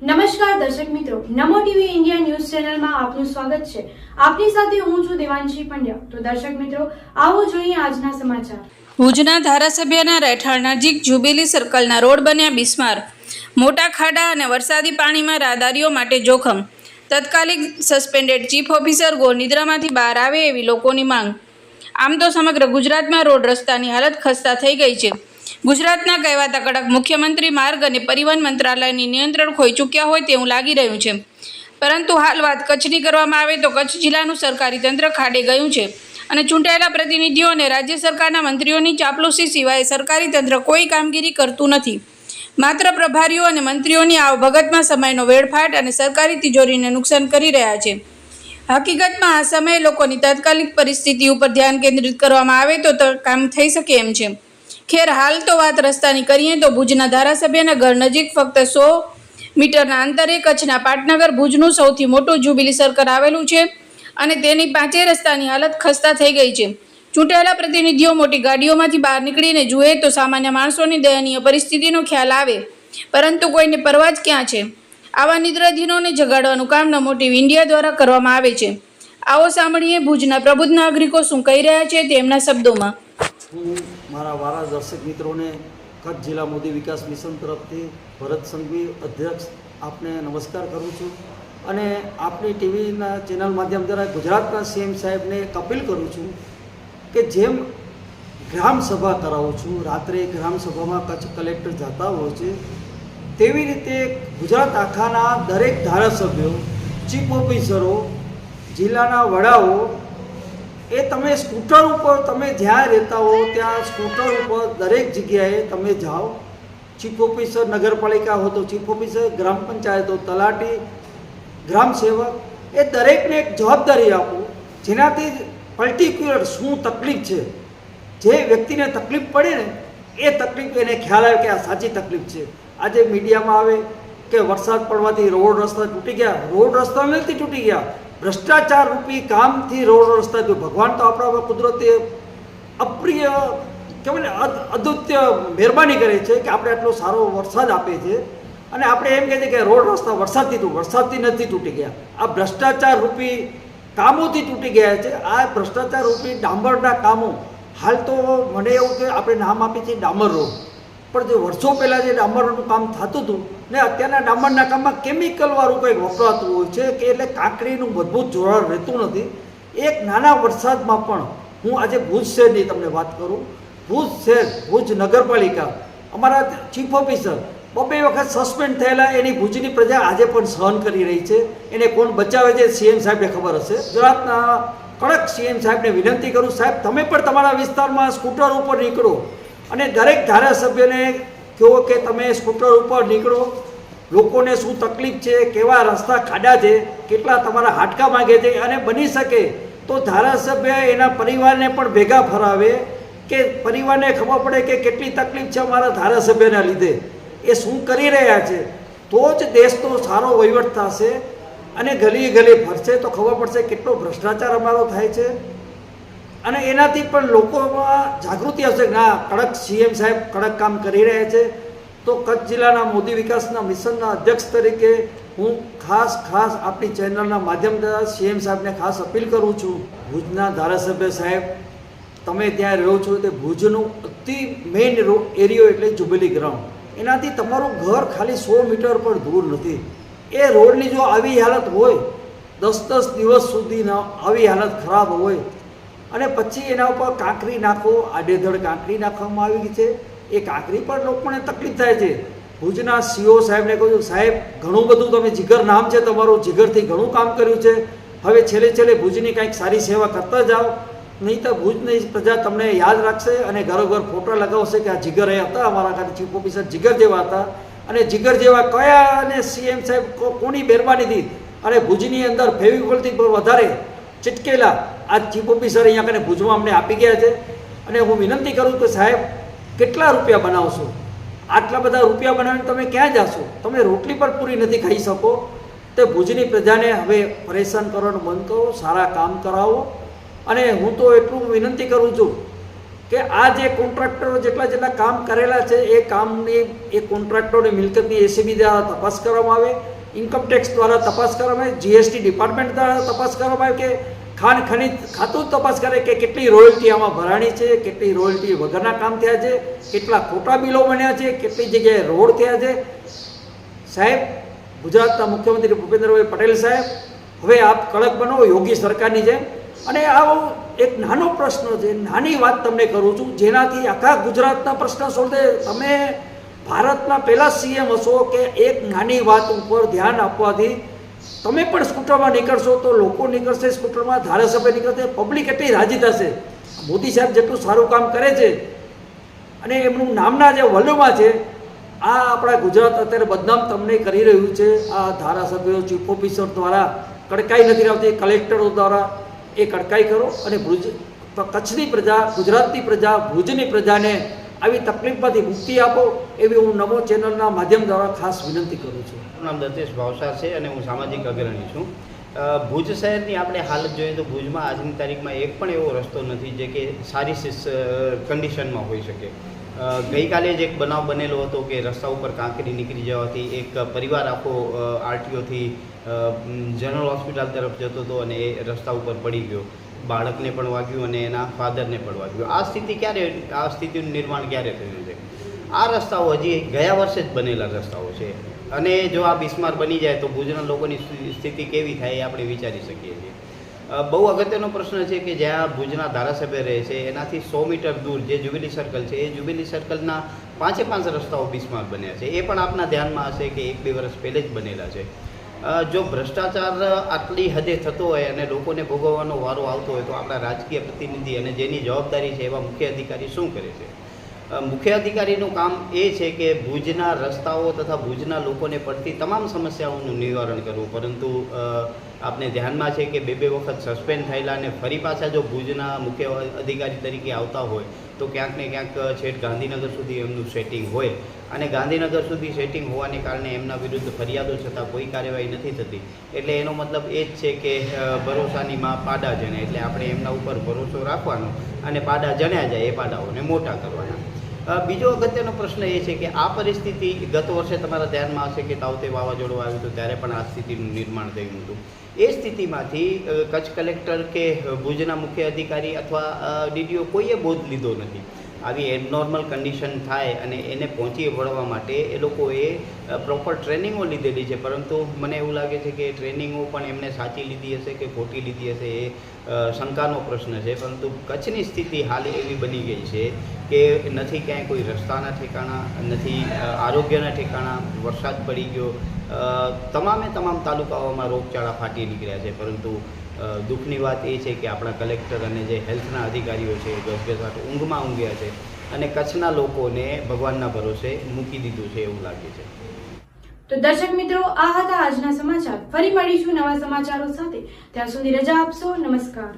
નમસ્કાર દર્શક મિત્રો, નમો ટીવી ઇન્ડિયા ન્યૂઝ ચેનલમાં આપનું સ્વાગત છે। આપની સાથે હું છું દેવાંશી પંડ્યા। તો દર્શક મિત્રો, આવો જોઈએ આજના સમાચાર। ભુજના ધારાસભ્યના રહેઠાણ નજીક જ્યુબિલી સર્કલના રોડ બન્યા બિસ્માર। મોટા ખાડા અને વરસાદી પાણીમાં રાહદારીઓ માટે જોખમ। તત્કાલિક સસ્પેન્ડેડ ચીફ ઓફિસર ગોર નિદ્રામાંથી બહાર આવે એવી લોકોની માંગ। આમ તો સમગ્ર ગુજરાતમાં રોડ રસ્તાની હાલત ખસ્તા થઈ ગઈ છે। ગુજરાતના કહેવાતા કડક મુખ્યમંત્રી માર્ગ અને પરિવહન મંત્રાલયની નિયંત્રણ ખોઈ ચૂક્યા હોય તેવું લાગી રહ્યું છે। પરંતુ હાલ વાત કચ્છની કરવામાં આવે તો કચ્છ જિલ્લાનું સરકારી તંત્ર ખાડે ગયું છે અને ચૂંટાયેલા પ્રતિનિધિઓ અને રાજ્ય સરકારના મંત્રીઓની ચાપલુસી સિવાય સરકારી તંત્ર કોઈ કામગીરી કરતું નથી। માત્ર પ્રભારીઓ અને મંત્રીઓની આવભગતમાં સમયનો વેડફાટ અને સરકારી તિજોરીને નુકસાન કરી રહ્યા છે। હકીકતમાં આ સમયે લોકોની તાત્કાલિક પરિસ્થિતિ ઉપર ધ્યાન કેન્દ્રિત કરવામાં આવે તો કામ થઈ શકે એમ છે। ખેર, હાલ તો વાત રસ્તાની કરીએ તો ભુજના ધારાસભ્યના ઘર નજીક ફક્ત 100 મીટરના અંતરે કચ્છના પાટનગર ભુજનું સૌથી મોટું જ્યુબિલી સર્કલ આવેલું છે અને તેની પાંચેય રસ્તાની હાલત ખસ્તા થઈ ગઈ છે। ચૂંટાયેલા પ્રતિનિધિઓ મોટી ગાડીઓમાંથી બહાર નીકળીને જુએ તો સામાન્ય માણસોની દયનીય પરિસ્થિતિનો ખ્યાલ આવે, પરંતુ કોઈને પરવા જ ક્યાં છે। આવા નિદ્રાધીનોને જગાડવાનું કામ નમો ટીવી ઇન્ડિયા દ્વારા કરવામાં આવે છે। આવો સાંભળીએ ભુજના પ્રબુદ્ધ નાગરિકો શું કહી રહ્યા છે તેમના શબ્દોમાં। હું મારા વારા દર્શક મિત્રોને કચ્છ જિલ્લા મોદી વિકાસ મિશન તરફથી ભરત સંઘવી અધ્યક્ષ આપને નમસ્કાર કરું છું અને આપણી ટીવીના ચેનલ માધ્યમ દ્વારા ગુજરાતના સીએમ સાહેબને એક અપીલ કરું છું કે જેમ ગ્રામસભા કરાવું છું, રાત્રે ગ્રામસભામાં કચ્છ કલેક્ટર જતા હોય છે, તેવી રીતે ગુજરાત આખાના દરેક ધારાસભ્યો, ચીફ ઓફિસરો, જિલ્લાના વડાઓ એ તમે સ્કૂટર ઉપર તમે જ્યાં રહેતા હો ત્યાં સ્કૂટર ઉપર દરેક જગ્યાએ તમે જાઓ। ચીફ ઓફિસર નગરપાલિકા હો તો ચીફ ઓફિસર, ગ્રામ પંચાયત હો તલાટી, ગ્રામ સેવક, એ દરેકને એક જવાબદારી આપો જેનાથી પર્ટિક્યુલર શું તકલીફ છે, જે વ્યક્તિને તકલીફ પડે ને એ તકલીફ એને ખ્યાલ આવે કે આ સાચી તકલીફ છે। આજે મીડિયામાં આવે કે વરસાદ પડવાથી રોડ રસ્તા તૂટી ગયા, રોડ રસ્તા નથી તૂટી ગયા, ભ્રષ્ટાચાર રૂપી કામથી રોડ રસ્તા જો ભગવાન તો આપણા કુદરતે અપ્રિય કહેવાય ને અદ્ભુત મહેરબાની કરે છે કે આપણે આટલો સારો વરસાદ આપે છે અને આપણે એમ કહે છે કે રોડ રસ્તા વરસાદથી નથી તૂટી ગયા, આ ભ્રષ્ટાચાર રૂપી કામોથી તૂટી ગયા છે। આ ભ્રષ્ટાચાર રૂપી ડામરના કામો હાલ તો મને એવું કે આપણે નામ આપીએ છીએ ડામર રોડ, પણ જે વર્ષો પહેલાં જે ડામરનું કામ થતું હતું ને અત્યારના ડામરના કામમાં કેમિકલવાળું કંઈક વપરાતું હોય છે કે એટલે કાંકરીનું મજબૂત જોડાણ રહેતું નથી। એક નાના વરસાદમાં પણ હું આજે ભુજ શહેરની તમને વાત કરું, ભુજ શહેર, ભુજ નગરપાલિકા, અમારા ચીફ ઓફિસર 2 વખત સસ્પેન્ડ થયેલા એની ભુજની પ્રજા આજે પણ સહન કરી રહી છે। એને કોણ બચાવે છે સીએમ સાહેબને ખબર હશે। ગુજરાતના કડક સીએમ સાહેબને વિનંતી કરું, સાહેબ તમે પણ તમારા વિસ્તારમાં સ્કૂટર ઉપર નીકળો અને દરેક ધારાસભ્યને કહો કે તમે સ્કૂટર ઉપર નીકળો, લોકોને શું તકલીફ છે, કેવા રસ્તા ખાડા છે, કેટલા તમારા હાડકા માગે છે, અને બની શકે તો ધારાસભ્ય એના પરિવારને પણ ભેગા ફરાવે કે પરિવારને ખબર પડે કે કેટલી તકલીફ છે અમારા ધારાસભ્યના લીધે, એ શું કરી રહ્યા છે, તો જ દેશનો સારો વહીવટ થશે અને ગલી ગલી ફરશે તો ખબર પડશે કેટલો ભ્રષ્ટાચાર અમારો થાય છે અને એનાથી પણ લોકોમાં જાગૃતિ આવશે। ના, કડક સીએમ સાહેબ કડક કામ કરી રહ્યા છે। તો કચ્છ જિલ્લાના મોદી વિકાસના મિશનના અધ્યક્ષ તરીકે હું ખાસ આપણી ચેનલના માધ્યમ દ્વારા સીએમ સાહેબને ખાસ અપીલ કરું છું, ભુજના ધારાસભ્ય સાહેબ તમે ત્યાં રહો છો તે ભુજનું અતિ મેઇન એરિયો એટલે જ્યુબિલી ગ્રાઉન્ડ, એનાથી તમારું ઘર ખાલી 100 મીટર પણ દૂર નથી। એ રોડની જો આવી હાલત હોય, 10 દિવસ સુધીના આવી હાલત ખરાબ હોય અને પછી એના ઉપર કાંકરી નાખો, આડેધડ કાંકરી નાખવામાં આવી છે, એ કાંકરી પર લોકોને તકલીફ થાય છે। ભુજના સીઓ સાહેબને કહ્યું, સાહેબ ઘણું બધું તમે જીગર નામ છે તમારું, જીગરથી ઘણું કામ કર્યું છે, હવે છેલ્લે ભુજની કંઈક સારી સેવા કરતા જાઓ, નહીં તો ભુજની પ્રજા તમને યાદ રાખશે અને ઘરોઘર ફોટા લગાવશે કે આ જીગર એ હતા, અમારા ખાતે ચીફ ઓફિસર જીગર જેવા હતા। અને જીગર જેવા કયા અને સીએમ સાહેબ કોની મહેરબાનીથી અને ભુજની અંદર ફેવિકોલથી વધારે ચીટકેલા આ ચીફ ઓફિસર અહીંયા કને ભુજમાં અમને આપી ગયા છે। અને હું વિનંતી કરું કે સાહેબ કેટલા રૂપિયા બનાવશો, આટલા બધા રૂપિયા બનાવીને તમે ક્યાં જશો, તમે રોટલી પર પૂરી નથી ખાઈ શકો। તે ભુજની પ્રજાને હવે પરેશાન કરવાનું બંધ કરો, સારા કામ કરાવો। અને હું તો એટલું વિનંતી કરું છું કે આ જે કોન્ટ્રાક્ટરો જેટલા કામ કરેલા છે એ કામની એ કોન્ટ્રાક્ટરોની મિલકતની એસીબી દ્વારા તપાસ કરવામાં આવે, ઇન્કમટેક્સ દ્વારા તપાસ કરવામાં આવે, જીએસટી ડિપાર્ટમેન્ટ દ્વારા તપાસ કરવામાં આવે, કે ખાણ ખનીજ ખાતું તપાસ કરે કે કેટલી રોયલ્ટી આમાં ભરાણી છે, કેટલી રોયલ્ટી વગરના કામ થયા છે, કેટલા ખોટા બિલો બન્યા છે, કેટલી જગ્યાએ રોડ થયા છે. સાહેબ, ગુજરાતના મુખ્યમંત્રી ભૂપેન્દ્રભાઈ પટેલ સાહેબ, હવે આપ કડક બનો યોગી સરકારની જેમ. અને આવો એક નાનો પ્રશ્ન છે, નાની વાત તમને કરું છું, જેનાથી આખા ગુજરાતના પ્રશ્ન સોલ્વ થાય. તમે ભારતના પહેલા સીએમ હશો કે એક નાની વાત ઉપર ધ્યાન આપવાથી તમે પણ સ્કૂટરમાં નીકળશો તો લોકો નીકળશે સ્કૂટરમાં, ધારાસભ્ય નીકળશે, પબ્લિક એટલી રાજી થશે. મોદી સાહેબ જેટલું સારું કામ કરે છે અને એમનું નામના જે વલયમાં છે, આ આપણા ગુજરાત અત્યારે બદનામ તમને કરી રહ્યું છે. આ ધારાસભ્યો, ચીફ ઓફિસર દ્વારા કડકાઈ નથી આવતી, કલેક્ટરો દ્વારા એ કડકાઈ કરો અને ભુજ કચ્છની પ્રજા, ગુજરાતની પ્રજા, ભુજની પ્રજાને આવી તકલીફમાંથી મુક્તિ આપો એવી હું નમો ચેનલના માધ્યમ દ્વારા ખાસ વિનંતી કરું છું. મારું નામ દત્તેશ ભાવસાર છે અને હું સામાજિક અગ્રણી છું. ભુજ શહેરની આપણે હાલત જોઈએ તો ભુજમાં આજની તારીખમાં એક પણ એવો રસ્તો નથી જે કે સારી કન્ડિશનમાં હોઈ શકે. ગઈકાલે જ એક બનાવ બનેલો હતો કે રસ્તા ઉપર કાંકરી નીકળી જવાથી એક પરિવાર આખો આરટીઓથી જનરલ હોસ્પિટલ તરફ જતો હતો અને એ રસ્તા ઉપર પડી ગયો. બાળકને પણ વાગ્યું અને એના ફાધરને પણ વાગ્યું. આ સ્થિતિનું નિર્માણ ક્યારે થયું છે? આ રસ્તાઓ હજી ગયા વર્ષે જ બનેલા રસ્તાઓ છે અને જો આ બિસ્માર બની જાય તો ભુજના લોકોની સ્થિતિ કેવી થાય એ આપણે વિચારી શકીએ છીએ. બહુ અગત્યનો પ્રશ્ન છે કે જ્યાં ભુજના ધારાસભ્ય રહે છે એનાથી 100 મીટર દૂર જે જ્યુબિલી સર્કલ છે એ જ્યુબિલી સર્કલના 5 રસ્તાઓ બિસ્માર બન્યા છે. એ પણ આપના ધ્યાનમાં હશે કે 1-2 વર્ષ પહેલે જ બનેલા છે. જો ભ્રષ્ટાચાર આટલી હદે થતો હોય અને લોકોને ભોગવવાનો વારો આવતો હોય તો આપણા રાજકીય પ્રતિનિધિ અને જેની જવાબદારી છે એવા મુખ્ય અધિકારી શું કરે છે? મુખ્ય અધિકારીનું કામ એ છે કે ભુજના રસ્તાઓ તથા ભુજના લોકોને પડતી તમામ સમસ્યાઓનું નિવારણ કરવું. પરંતુ આપને ધ્યાનમાં છે કે 2 વખત સસ્પેન્ડ થયેલા અને ફરી પાછા જો ભુજના મુખ્ય અધિકારી તરીકે આવતા હોય તો ક્યાંક ને ક્યાંક છેક ગાંધીનગર સુધી એમનું સેટિંગ હોય અને ગાંધીનગર સુધી સેટિંગ હોવાને કારણે એમના વિરુદ્ધ ફરિયાદો છતાં કોઈ કાર્યવાહી નથી થતી. એટલે એનો મતલબ એ જ છે કે ભરોસાની માં પાડા જણે, એટલે આપણે એમના ઉપર ભરોસો રાખવાનો અને પાડા જણ્યા જાય એ પાડાઓને મોટા કરવાના. બીજો અગત્યનો પ્રશ્ન એ છે કે આ પરિસ્થિતિ ગત વર્ષે તમારા ધ્યાનમાં હશે કે તાવતે વાવાઝોડું આવ્યું હતું ત્યારે પણ આ સ્થિતિનું નિર્માણ થયું હતું. એ સ્થિતિમાંથી કચ્છ કલેક્ટર કે ભુજના મુખ્ય અધિકારી અથવા ડીડીઓ કોઈએ બોધ લીધો નથી. આવી એબનોર્મલ કન્ડિશન થાય અને એને પહોંચી વળવા માટે એ લોકોએ પ્રોપર ટ્રેનિંગો લીધેલી છે, પરંતુ મને એવું લાગે છે કે ટ્રેનિંગો પણ એમને સાચી લીધી હશે કે ખોટી લીધી હશે એ શંકાનો પ્રશ્ન છે. પરંતુ કચ્છની સ્થિતિ હાલ એવી બની ગઈ છે કે નથી ક્યાંય કોઈ રસ્તાના ઠેકાણા, નથી આરોગ્યના ઠેકાણા, વરસાદ પડી ગયો, તમામ તાલુકાઓમાં રોગચાળા ફાટી નીકળ્યા છે. પરંતુ દુઃખની વાત એ છે કે આપણા કલેક્ટર અને જે હેલ્થના અધિકારીઓ છે એ ગસગસાટ ઊંઘમાં ઊંઘ્યા છે અને કચ્છના લોકોને ભગવાનના ભરોસે મૂકી દીધું છે એવું લાગે છે. તો દર્શક મિત્રો, આ હતા આજના સમાચાર. ફરી મળીશું નવા સમાચારો સાથે. ત્યાં સુધી રજા આપશો. નમસ્કાર.